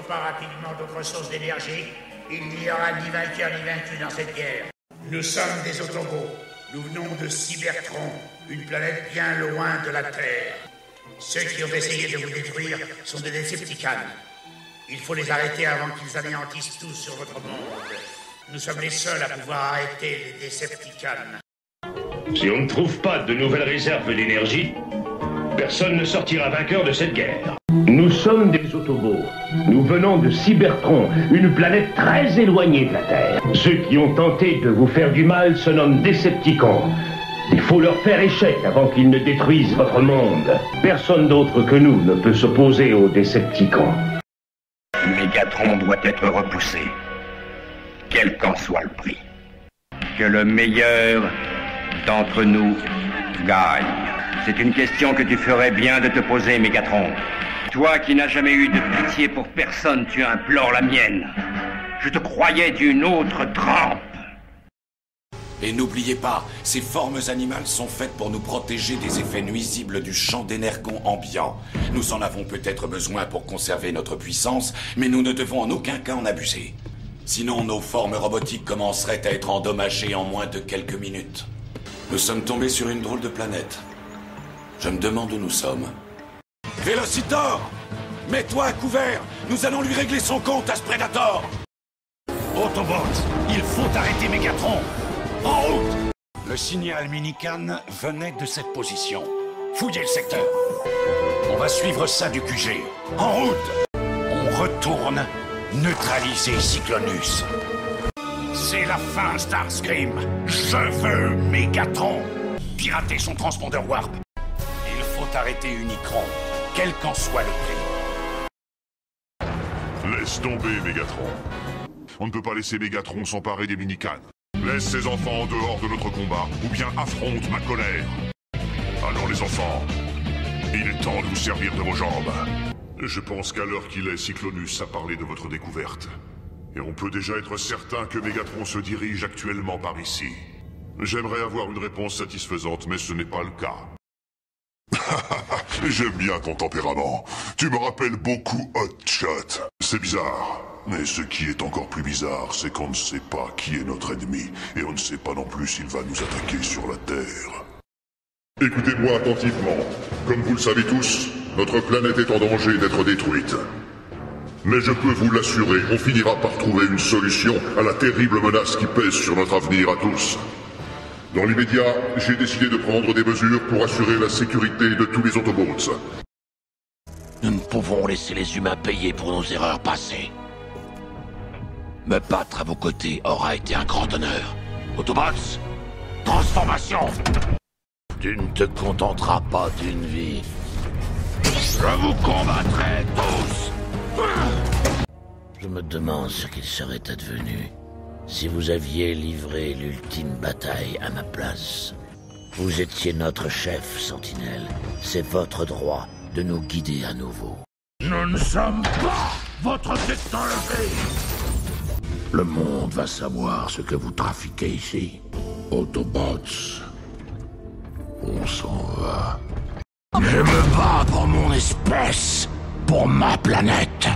pas rapidement d'autres sources d'énergie, il n'y aura ni vainqueur ni vaincu dans cette guerre. Nous sommes des Autobots. Nous venons de Cybertron, une planète bien loin de la Terre. Ceux qui ont essayé de vous détruire sont des Decepticons. Il faut les arrêter avant qu'ils anéantissent tout sur votre monde. Nous sommes les seuls à pouvoir arrêter les Decepticons. Si on ne trouve pas de nouvelles réserves d'énergie, personne ne sortira vainqueur de cette guerre. Nous sommes des Autobots. Nous venons de Cybertron, une planète très éloignée de la Terre. Ceux qui ont tenté de vous faire du mal se nomment Decepticons. Il faut leur faire échec avant qu'ils ne détruisent votre monde. Personne d'autre que nous ne peut s'opposer aux Decepticons. Mégatron doit être repoussé, quel qu'en soit le prix. Que le meilleur d'entre nous gagne. C'est une question que tu ferais bien de te poser, Mégatron. Toi qui n'as jamais eu de pitié pour personne, tu implores la mienne. Je te croyais d'une autre trempe. Et n'oubliez pas, ces formes animales sont faites pour nous protéger des effets nuisibles du champ d'énergon ambiant. Nous en avons peut-être besoin pour conserver notre puissance, mais nous ne devons en aucun cas en abuser. Sinon, nos formes robotiques commenceraient à être endommagées en moins de quelques minutes. Nous sommes tombés sur une drôle de planète. Je me demande où nous sommes. Vélocitor! Mets-toi à couvert! Nous allons lui régler son compte à ce Predator! Autobots, il faut arrêter Mégatron! En route! Le signal Minican venait de cette position. Fouillez le secteur. On va suivre ça du QG. En route! On retourne neutraliser Cyclonus. C'est la fin, Starscream. Je veux Mégatron. Pirater son transpondeur Warp. Il faut arrêter Unicron, quel qu'en soit le prix. Laisse tomber, Mégatron. On ne peut pas laisser Mégatron s'emparer des Minicanes. Laisse ces enfants en dehors de notre combat, ou bien affronte ma colère. Allons les enfants, il est temps de vous servir de vos jambes. Je pense qu'à l'heure qu'il est, Cyclonus a parlé de votre découverte. Et on peut déjà être certain que Mégatron se dirige actuellement par ici. J'aimerais avoir une réponse satisfaisante, mais ce n'est pas le cas. J'aime bien ton tempérament. Tu me rappelles beaucoup Hotshot. C'est bizarre. Mais ce qui est encore plus bizarre, c'est qu'on ne sait pas qui est notre ennemi, et on ne sait pas non plus s'il va nous attaquer sur la Terre. Écoutez-moi attentivement. Comme vous le savez tous, notre planète est en danger d'être détruite. Mais je peux vous l'assurer, on finira par trouver une solution à la terrible menace qui pèse sur notre avenir à tous. Dans l'immédiat, j'ai décidé de prendre des mesures pour assurer la sécurité de tous les Autobots. Nous ne pouvons laisser les humains payer pour nos erreurs passées. Me battre à vos côtés aura été un grand honneur. Autobots, transformation! Tu ne te contenteras pas d'une vie. Je vous combattrai tous! Je me demande ce qu'il serait advenu si vous aviez livré l'ultime bataille à ma place. Vous étiez notre chef, Sentinelle. C'est votre droit de nous guider à nouveau. Nous ne sommes pas votre technologie! Le monde va savoir ce que vous trafiquez ici. Autobots, on s'en va. Je me bats pour mon espèce, pour ma planète.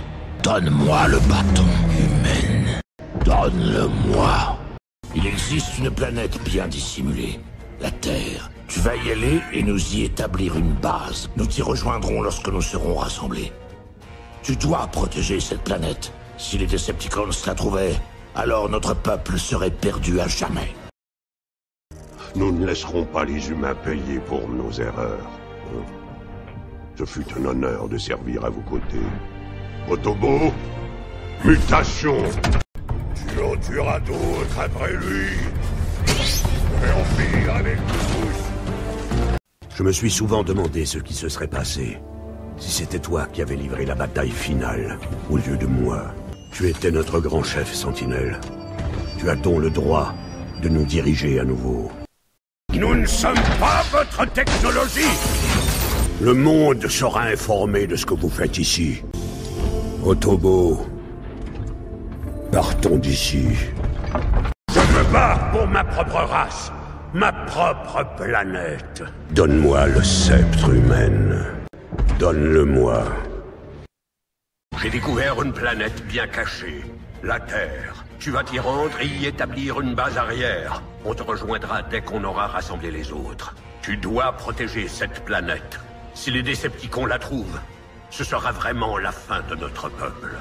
Donne-moi le bâton humain. Donne-le-moi. Il existe une planète bien dissimulée, la Terre. Tu vas y aller et nous y établir une base. Nous t'y rejoindrons lorsque nous serons rassemblés. Tu dois protéger cette planète. Si les Decepticons la trouvaient, alors notre peuple serait perdu à jamais. Nous ne laisserons pas les humains payer pour nos erreurs. Ce fut un honneur de servir à vos côtés. Autobot, mutation! Tu en tueras d'autres après lui. Et on finira avec tous. Je me suis souvent demandé ce qui se serait passé si c'était toi qui avais livré la bataille finale au lieu de moi. Tu étais notre grand chef, Sentinelle. Tu as donc le droit de nous diriger à nouveau. Nous ne sommes pas votre technologie! Le monde sera informé de ce que vous faites ici. Autobot, partons d'ici. Je me bats pour ma propre race, ma propre planète. Donne-moi le sceptre humain. Donne-le-moi. J'ai découvert une planète bien cachée, la Terre. Tu vas t'y rendre et y établir une base arrière. On te rejoindra dès qu'on aura rassemblé les autres. Tu dois protéger cette planète. Si les Décepticons la trouvent, ce sera vraiment la fin de notre peuple.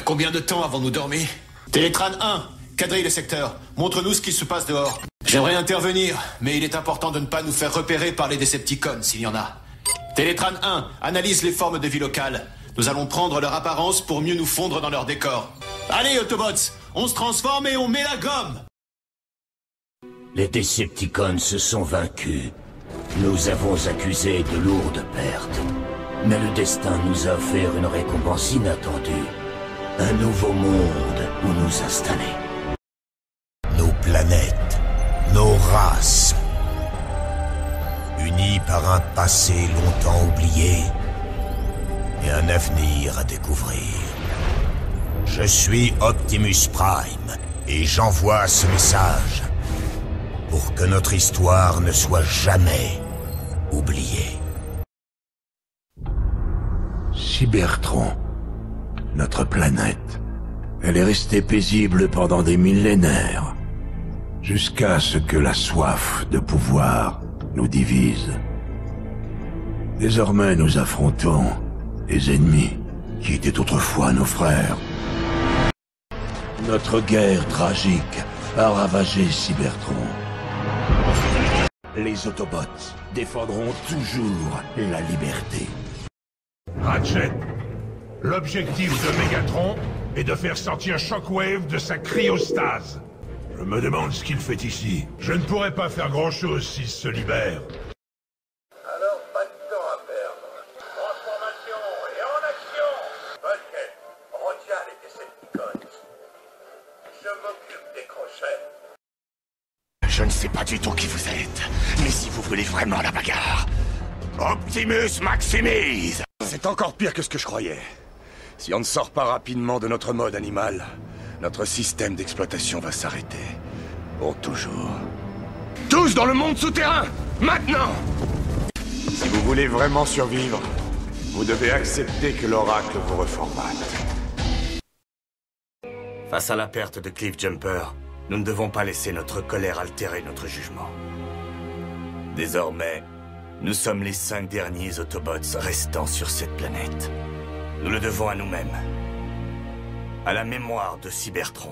Combien de temps avons-nous dormi? Télétrane 1, quadrille le secteur. Montre-nous ce qui se passe dehors. J'aimerais intervenir, mais il est important de ne pas nous faire repérer par les Décepticons, s'il y en a. Télétrane 1, analyse les formes de vie locales. Nous allons prendre leur apparence pour mieux nous fondre dans leur décor. Allez, Autobots, on se transforme et on met la gomme! Les Decepticons se sont vaincus. Nous avons accusé de lourdes pertes. Mais le destin nous a offert une récompense inattendue. Un nouveau monde où nous installer. Nos planètes, nos races, unies par un passé longtemps oublié et un avenir à découvrir. Je suis Optimus Prime et j'envoie ce message pour que notre histoire ne soit jamais oubliée. Cybertron, notre planète, elle est restée paisible pendant des millénaires, jusqu'à ce que la soif de pouvoir nous divise. Désormais, nous affrontons des ennemis qui étaient autrefois nos frères. Notre guerre tragique a ravagé Cybertron. Les Autobots défendront toujours la liberté. Ratchet, l'objectif de Megatron est de faire sortir Shockwave de sa cryostase. Je me demande ce qu'il fait ici. Je ne pourrais pas faire grand-chose s'il se libère. Alors, pas de temps à perdre. Transformation et en action. Ok, retiens les Decepticons. Je m'occupe des crochets. Je ne sais pas du tout qui vous êtes, mais si vous voulez vraiment la bagarre, Optimus Maximise! C'est encore pire que ce que je croyais. Si on ne sort pas rapidement de notre mode animal, notre système d'exploitation va s'arrêter. Pour toujours. Tous dans le monde souterrain! Maintenant! Si vous voulez vraiment survivre, vous devez accepter que l'oracle vous reformate. Face à la perte de Cliff Jumper, nous ne devons pas laisser notre colère altérer notre jugement. Désormais, nous sommes les 5 derniers Autobots restants sur cette planète. Nous le devons à nous-mêmes. À la mémoire de Cybertron.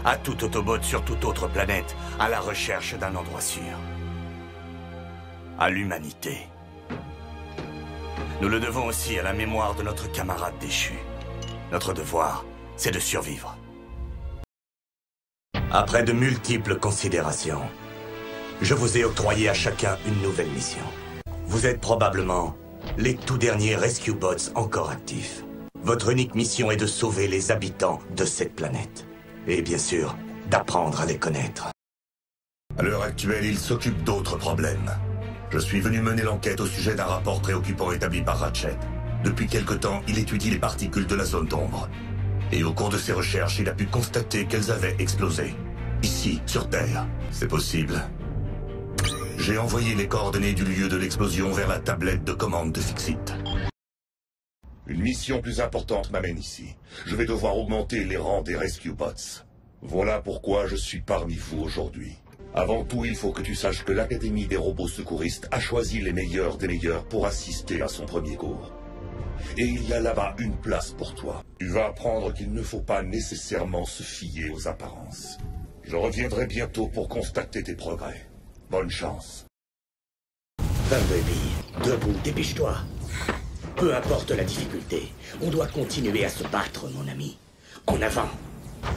À tout Autobot sur toute autre planète, à la recherche d'un endroit sûr. À l'humanité. Nous le devons aussi à la mémoire de notre camarade déchu. Notre devoir, c'est de survivre. Après de multiples considérations, je vous ai octroyé à chacun une nouvelle mission. Vous êtes probablement les tout derniers Rescue Bots encore actifs. Votre unique mission est de sauver les habitants de cette planète. Et bien sûr, d'apprendre à les connaître. À l'heure actuelle, il s'occupe d'autres problèmes. Je suis venu mener l'enquête au sujet d'un rapport préoccupant établi par Ratchet. Depuis quelque temps, il étudie les particules de la zone d'ombre. Et au cours de ses recherches, il a pu constater qu'elles avaient explosé. Ici, sur Terre. C'est possible. J'ai envoyé les coordonnées du lieu de l'explosion vers la tablette de commande de Fixit. Une mission plus importante m'amène ici. Je vais devoir augmenter les rangs des Rescue Bots. Voilà pourquoi je suis parmi vous aujourd'hui. Avant tout, il faut que tu saches que l'Académie des robots secouristes a choisi les meilleurs des meilleurs pour assister à son premier cours. Et il y a là-bas une place pour toi. Tu vas apprendre qu'il ne faut pas nécessairement se fier aux apparences. Je reviendrai bientôt pour constater tes progrès. Bonne chance. Bumblebee, debout, dépêche-toi. Peu importe la difficulté, on doit continuer à se battre, mon ami. En avant.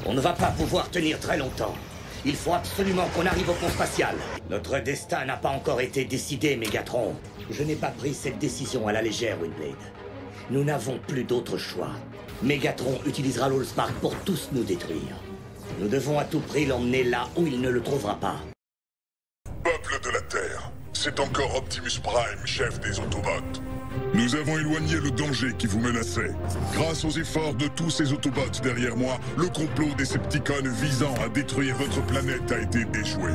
On ne va pas pouvoir tenir très longtemps. Il faut absolument qu'on arrive au pont spatial. Notre destin n'a pas encore été décidé, Megatron. Je n'ai pas pris cette décision à la légère, Windblade. Nous n'avons plus d'autre choix. Megatron utilisera l'Allspark pour tous nous détruire. Nous devons à tout prix l'emmener là où il ne le trouvera pas. Peuple de la Terre, c'est encore Optimus Prime, chef des Autobots. Nous avons éloigné le danger qui vous menaçait. Grâce aux efforts de tous ces Autobots derrière moi, le complot des Decepticons visant à détruire votre planète a été déjoué.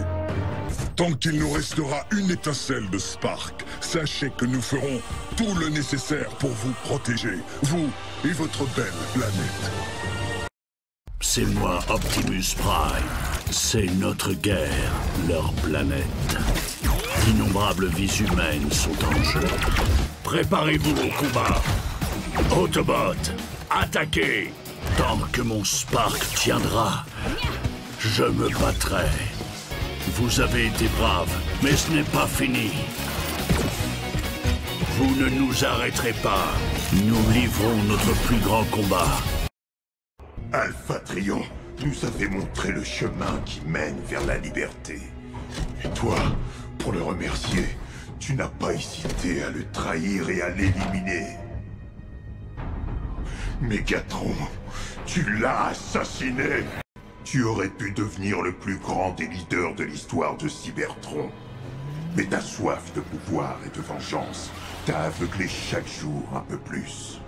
Tant qu'il nous restera une étincelle de Spark, sachez que nous ferons tout le nécessaire pour vous protéger, vous et votre belle planète. C'est moi, Optimus Prime. C'est notre guerre, leur planète. D'innombrables vies humaines sont en jeu. Préparez-vous au combat. Autobots, attaquez! Tant que mon Spark tiendra, je me battrai. Vous avez été braves, mais ce n'est pas fini. Vous ne nous arrêterez pas. Nous livrons notre plus grand combat. Alpha Trion nous avait montré le chemin qui mène vers la liberté. Et toi, pour le remercier, tu n'as pas hésité à le trahir et à l'éliminer. Mégatron, tu l'as assassiné! Tu aurais pu devenir le plus grand des leaders de l'histoire de Cybertron. Mais ta soif de pouvoir et de vengeance t'a aveuglé chaque jour un peu plus.